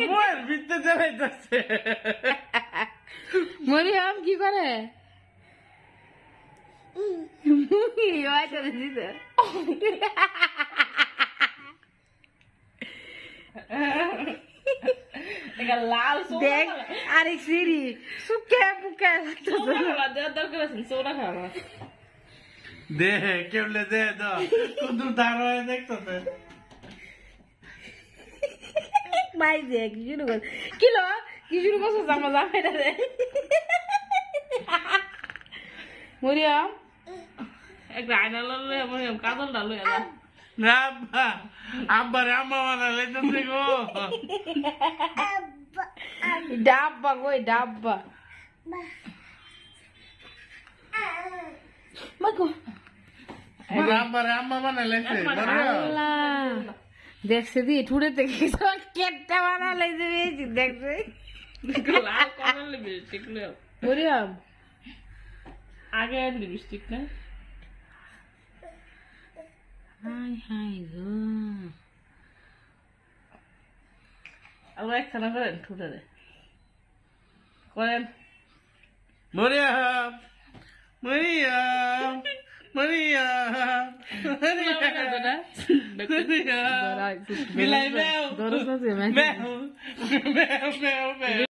বইয়ের ভিতরে জ্বালাইতেছে। মরিয়ম কি করে? লাল দেখ আরেক সিঁড়ি সুকে বুকে সোডা খাওয়া দে কেবলে দে কোন দাঁড়ায় দেখতেছে। মাই দে কি শুরু কর কিলো কি শুরু করছো জামা জামাইটা রে মরিয়ম একটা আয়না ললে কাজল ডালো না আব্বা আব্বারে আম্মা বানা লেতেছে গো। ডাব্বা কই ডাব্বা মাগো আব্বারে আম্মা বানা লেছে। দেখছে দি ঠুড়ে থেকে কেটটা বানা লাইছে বেশি দেখছে লাল করার লিপস্টিক লো মরিয়ম আগে লিপস্টিক না হাই হাই গো আবার একখানা করেন ঠুটে করেন মরিয়ম মরিয়ম মরিয়ম বিলাই মেও মেও মেও মেও মেও